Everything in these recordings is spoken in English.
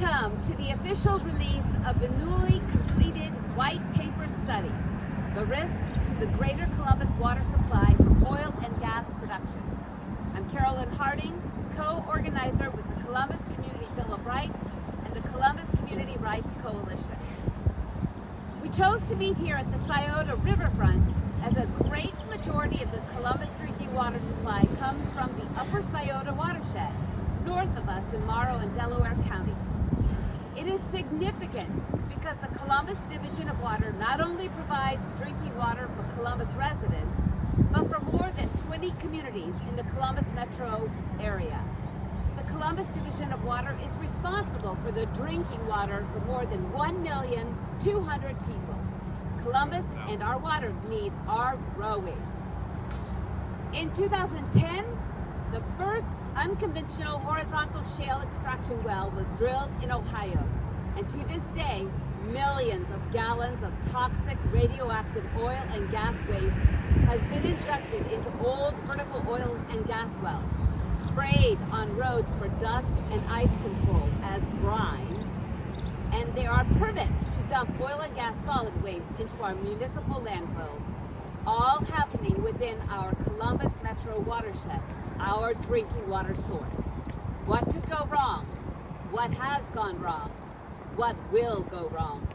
Welcome to the official release of the newly completed white paper study, The Risks to the Greater Columbus Water Supply from Oil and Gas Production. I'm Carolyn Harding, co-organizer with the Columbus Community Bill of Rights and the Columbus Community Rights Coalition. We chose to meet here at the Scioto Riverfront as a great majority of the Columbus drinking water supply comes from the Upper Scioto watershed, north of us in Morrow and Delaware counties. It is significant because the Columbus Division of Water not only provides drinking water for Columbus residents, but for more than 20 communities in the Columbus metro area. The Columbus Division of Water is responsible for the drinking water for more than 1,200,000 people. Columbus and our water needs are growing. In 2010, the first unconventional horizontal shale extraction well was drilled in Ohio, and to this day, millions of gallons of toxic radioactive oil and gas waste has been injected into old vertical oil and gas wells, sprayed on roads for dust and ice control as brine, and there are permits to dump oil and gas solid waste into our municipal landfills, all happening within our Columbus metro watershed, our drinking water source. What could go wrong? What has gone wrong? What will go wrong?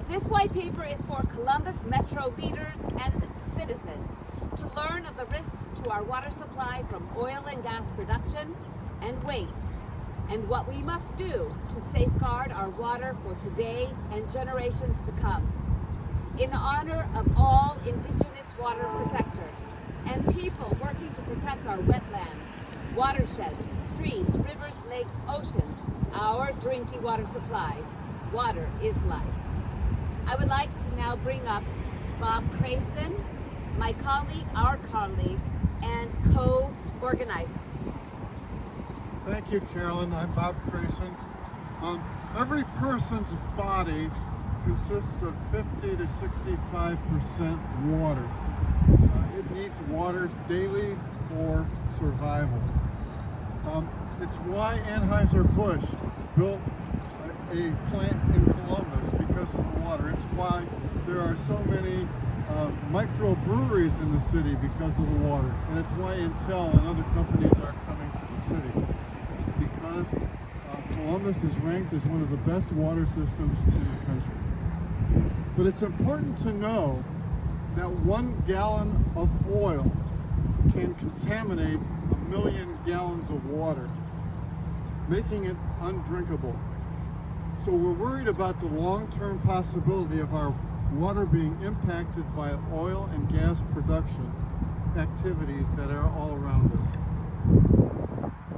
This white paper is for Columbus metro leaders and citizens to learn of the risks to our water supply from oil and gas production and waste, and what we must do to safeguard our water for today and generations to come. In honor of all Indigenous water protectors and people working to protect our wetlands, watersheds, streams, rivers, lakes, oceans, our drinking water supplies. Water is life. I would like to now bring up Bob Krasen, my colleague, our colleague, and co-organizer. Thank you, Carolyn. I'm Bob Krasen. Every person's body consists of 50 to 65% water. It needs water daily for survival. It's why Anheuser-Busch built a plant in Columbus, because of the water. It's why there are so many microbreweries in the city because of the water. And it's why Intel and other companies are coming to the city, because Columbus is ranked as one of the best water systems in the country. But it's important to know that 1 gallon of oil can contaminate 1 million gallons of water, making it undrinkable. So we're worried about the long-term possibility of our water being impacted by oil and gas production activities that are all around us.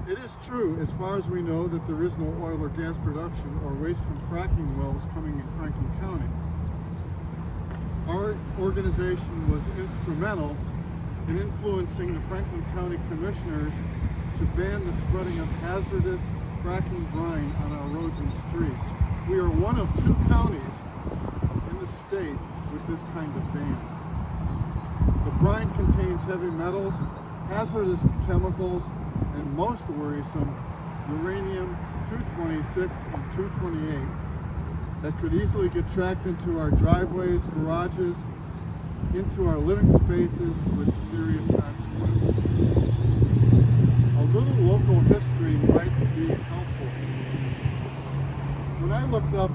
It is true, as far as we know, that there is no oil or gas production or waste from fracking wells coming in Franklin County. Our organization was instrumental in influencing the Franklin County Commissioners to ban the spreading of hazardous fracking brine on our roads and streets. We are one of 2 counties in the state with this kind of ban. The brine contains heavy metals, hazardous chemicals, and most worrisome, uranium-226 and 228 that could easily get tracked into our driveways, garages, into our living spaces with serious consequences. A little local history might be helpful. When I looked up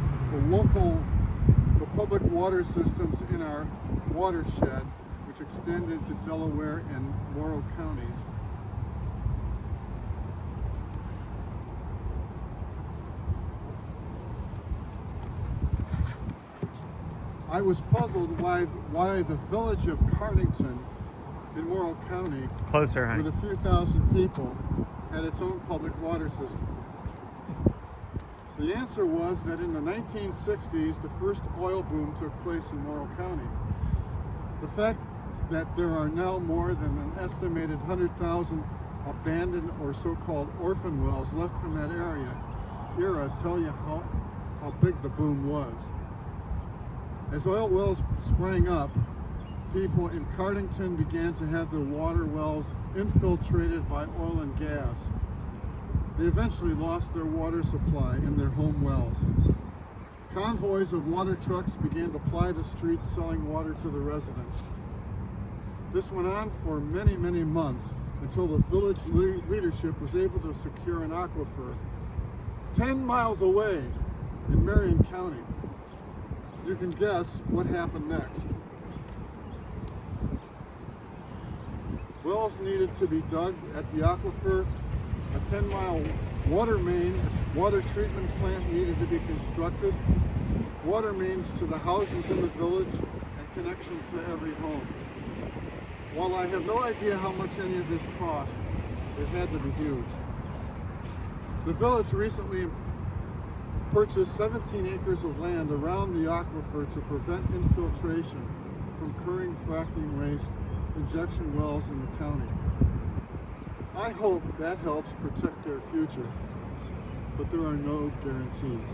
the public water systems in our watershed, which extend into Delaware and Morrow counties, I was puzzled why the village of Cardington in Morrow County, closer, with a few thousand people, had its own public water system. The answer was that in the 1960s, the first oil boom took place in Morrow County. The fact that there are now more than an estimated 100,000 abandoned or so-called orphan wells left from that era tell you how big the boom was. As oil wells sprang up, people in Cardington began to have their water wells infiltrated by oil and gas. They eventually lost their water supply and their home wells. Convoys of water trucks began to ply the streets selling water to the residents. This went on for many, many months until the village leadership was able to secure an aquifer 10 miles away in Marion County. You can guess what happened next. Wells needed to be dug at the aquifer. A 10-mile water main, water treatment plant needed to be constructed. Water mains to the houses in the village and connections to every home. While I have no idea how much any of this cost, it had to be huge. The village recently purchased 17 acres of land around the aquifer to prevent infiltration from current fracking waste injection wells in the county. I hope that helps protect their future, but there are no guarantees.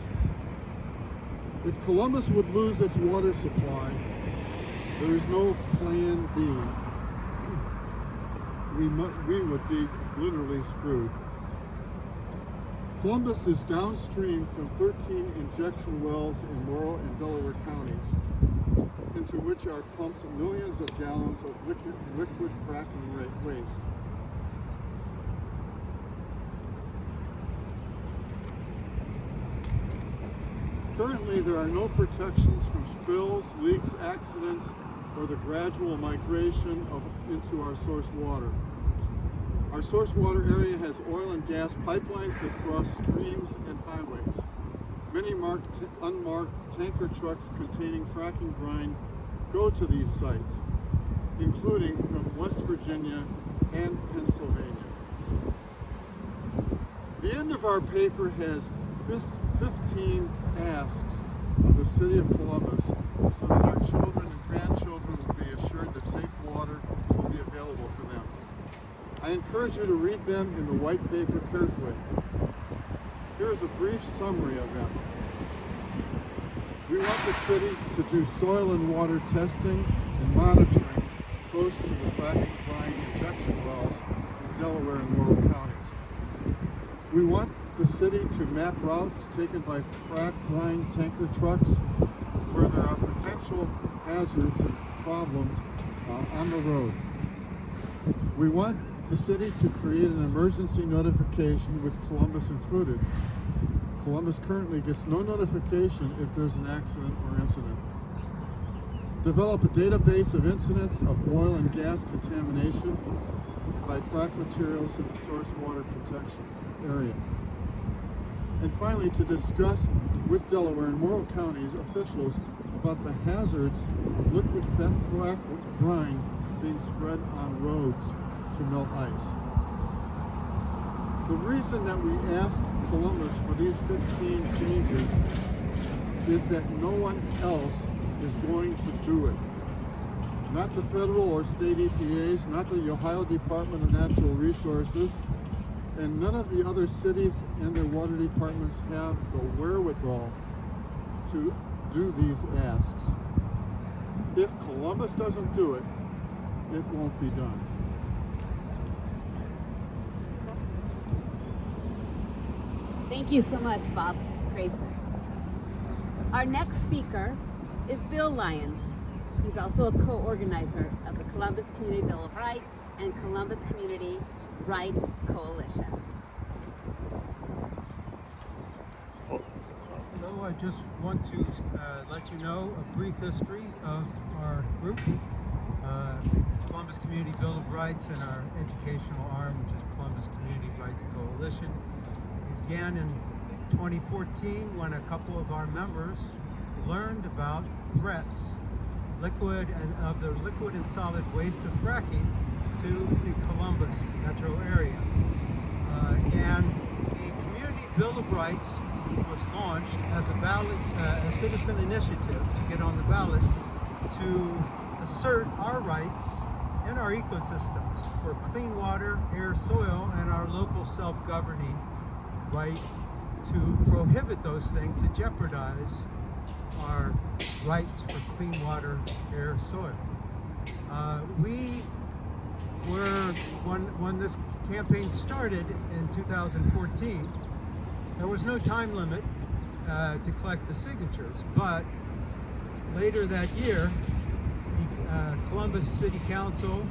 If Columbus would lose its water supply, there is no plan B. We would be literally screwed. Columbus is downstream from 13 injection wells in Laurel and Delaware counties, into which are pumped millions of gallons of liquid fracking waste. Currently, there are no protections from spills, leaks, accidents, or the gradual migration into our source water. Our source water area has oil and gas pipelines that cross streams and highways. Many unmarked tanker trucks containing fracking brine go to these sites, including from West Virginia and Pennsylvania. The end of our paper has 15 asks of the City of Columbus so that our children and grandchildren will be assured that safe water will be available for them. I encourage you to read them in the white paper carefully. Here is a brief summary of them. We want the city to do soil and water testing and monitoring close to the fracking brine injection wells in Delaware and Laurel counties. We want the city to map routes taken by frack brine tanker trucks where there are potential hazards and problems on the road. We want the city to create an emergency notification with Columbus included. Columbus currently gets no notification if there's an accident or incident. Develop a database of incidents of oil and gas contamination by frack materials in the source water protection area. And finally, to discuss with Delaware and Morrow counties officials about the hazards of liquid frack brine being spread on roads to melt ice. The reason that we ask Columbus for these 15 changes is that no one else is going to do it. Not the federal or state EPAs, not the Ohio Department of Natural Resources, and none of the other cities and their water departments have the wherewithal to do these asks. If Columbus doesn't do it, it won't be done. Thank you so much, Bob Krasen. Our next speaker is Bill Lyons. He's also a co-organizer of the Columbus Community Bill of Rights and Columbus Community Rights Coalition. Hello, I just want to let you know a brief history of our group, Columbus Community Bill of Rights, and our educational arm, which is Columbus Community Rights Coalition. It began in 2014 when a couple of our members learned about threats of the liquid and solid waste of fracking to the Columbus metro area. And the Community Bill of Rights was launched as a citizen initiative to get on the ballot to assert our rights and our ecosystems for clean water, air, soil, and our local self-governing right to prohibit those things that jeopardize our rights for clean water, air, soil. We when this campaign started in 2014, there was no time limit to collect the signatures, but later that year, the Columbus City Council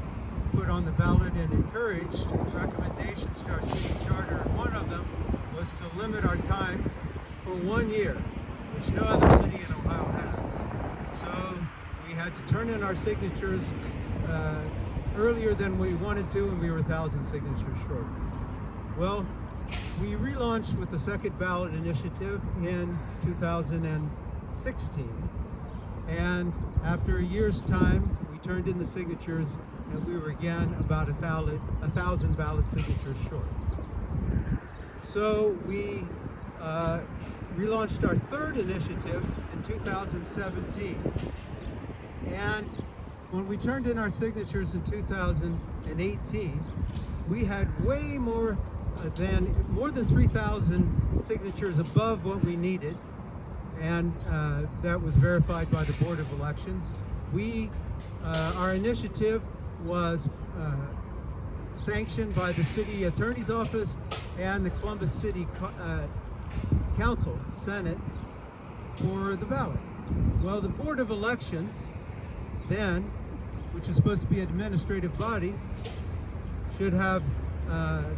put on the ballot and encouraged recommendations to our city charter, and one of them was to limit our time for 1 year, which no other city in Ohio has. So we had to turn in our signatures earlier than we wanted to, and we were 1,000 signatures short. Well, we relaunched with the second ballot initiative in 2016, and after a year's time, we turned in the signatures, and we were again about 1,000 ballot signatures short. So we relaunched our third initiative in 2017, and when we turned in our signatures in 2018, we had way more than 3,000 signatures above what we needed, and that was verified by the Board of Elections. Our initiative was sanctioned by the City Attorney's Office and the Columbus City Council, Senate, for the ballot. Well, the Board of Elections then, which is supposed to be an administrative body, should have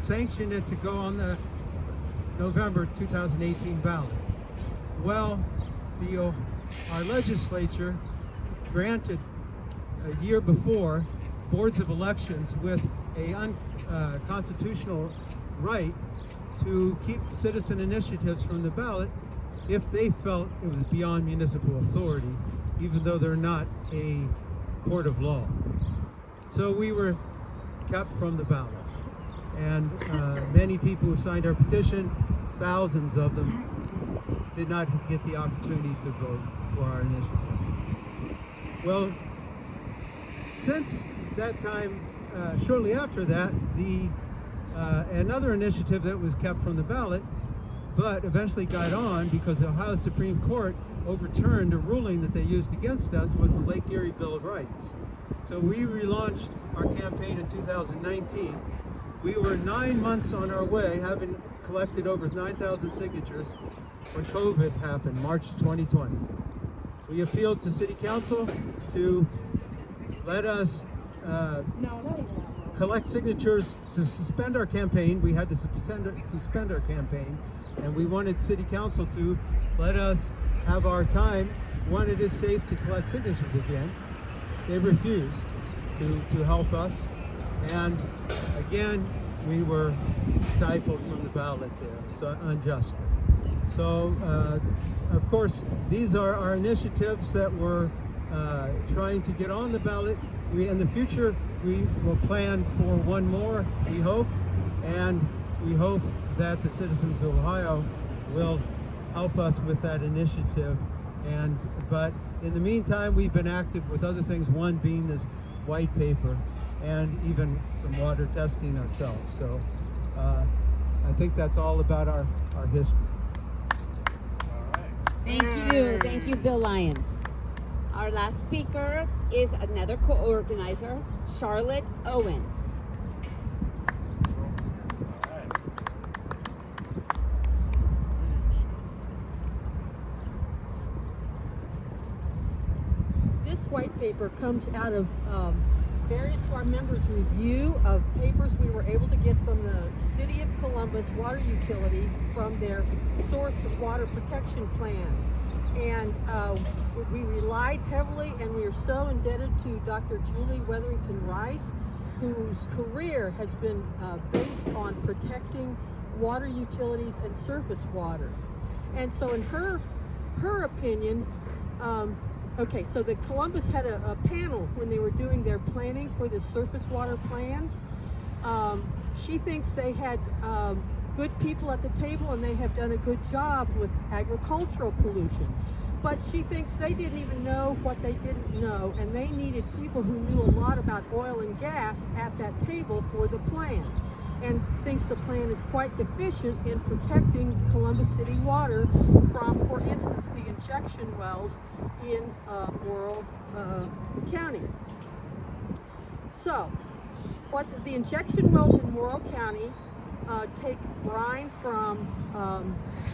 sanctioned it to go on the November 2018 ballot. Well, our legislature granted a year before boards of elections with a constitutional right to keep citizen initiatives from the ballot if they felt it was beyond municipal authority, even though they're not a court of law. So we were kept from the ballot. And many people who signed our petition, thousands of them, did not get the opportunity to vote for our initiative. Well, since that time, shortly after that, another initiative that was kept from the ballot, but eventually got on because the Ohio Supreme Court overturned a ruling that they used against us, was the Lake Erie Bill of Rights. So we relaunched our campaign in 2019. We were 9 months on our way, having collected over 9,000 signatures when COVID happened, March 2020. We appealed to City Council to let us collect signatures to suspend our campaign. We had to suspend our campaign, and we wanted City Council to let us have our time when it is safe to collect signatures again. They refused to help us, and again we were stifled from the ballot there, so unjustly. So of course these are our initiatives that we're trying to get on the ballot. In the future we will plan for one more, we hope, and we hope that the citizens of Ohio will help us with that initiative. But in the meantime, we've been active with other things, one being this white paper and even some water testing ourselves. So I think that's all about our history. All right. Thank you, Bill Lyons. Our last speaker is another co-organizer, Charlotte Owens. This white paper comes out of various of our members' review of papers we were able to get from the City of Columbus Water Utility from their Source Water Protection Plan. And we relied heavily, and we are so indebted to Dr. Julie Weatherington-Rice, whose career has been based on protecting water utilities and surface water. And so in her opinion, okay, so the Columbus had a panel when they were doing their planning for the surface water plan. She thinks they had good people at the table, and they have done a good job with agricultural pollution. But she thinks they didn't even know what they didn't know, and they needed people who knew a lot about oil and gas at that table for the plan, and thinks the plan is quite deficient in protecting Columbus City water from, for instance, the injection wells in Morrill County. So what the injection wells in Morrow County take brine from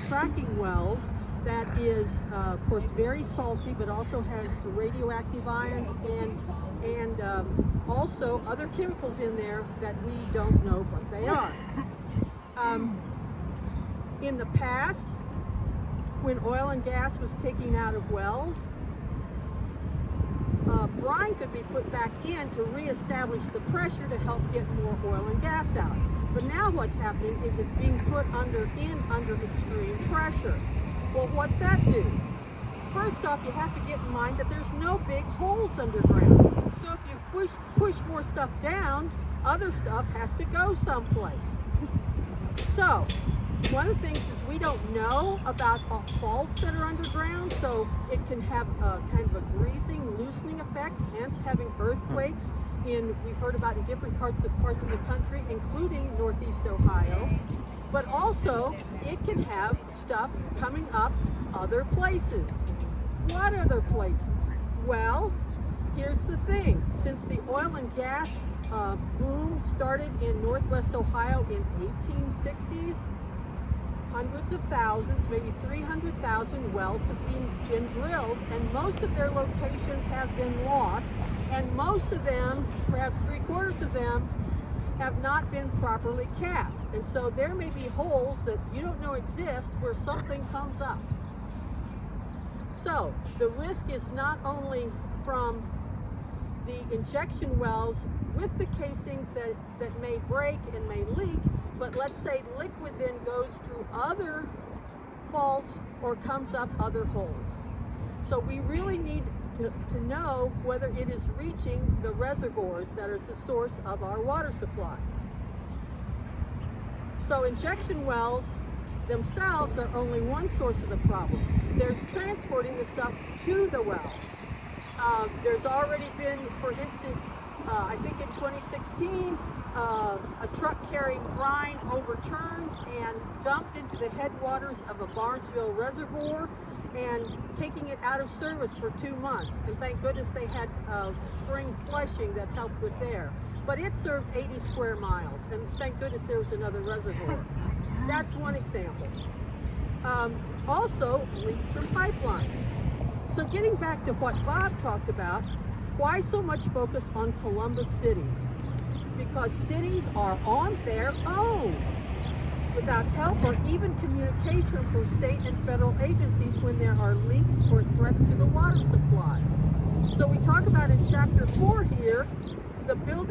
fracking wells that is, of course, very salty, but also has radioactive ions and also other chemicals in there that we don't know what they are. In the past, when oil and gas was taken out of wells, brine could be put back in to reestablish the pressure to help get more oil and gas out. But now what's happening is it's being put under extreme pressure. Well, what's that do? First off, you have to get in mind that there's no big holes underground. So if you push more stuff down, other stuff has to go someplace. So one of the things is we don't know about faults that are underground, so it can have a kind of a greasing, loosening effect, hence having earthquakes we've heard about in different parts of the country, including Northeast Ohio. But also, it can have stuff coming up other places. What other places? Well, here's the thing. Since the oil and gas boom started in Northwest Ohio in 1860s, hundreds of thousands, maybe 300,000 wells have been drilled, and most of their locations have been lost, and most of them, perhaps 3/4 of them, have not been properly capped. And so there may be holes that you don't know exist where something comes up. So the risk is not only from the injection wells with the casings that may break and may leak, but let's say liquid then goes through other faults or comes up other holes. So we really need to know whether it is reaching the reservoirs that are the source of our water supply. So injection wells themselves are only one source of the problem. There's transporting the stuff to the wells. There's already been, for instance, I think in 2016, a truck carrying brine overturned and dumped into the headwaters of a Barnesville reservoir and taking it out of service for 2 months. And thank goodness they had spring flushing that helped with there. But it served 80 square miles, and thank goodness there was another reservoir. That's one example. Also, leaks from pipelines. So getting back to what Bob talked about, why so much focus on Columbus City? Because cities are on their own, without help or even communication from state and federal agencies when there are leaks or threats to the water supply. So we talk about in chapter 4 here, the building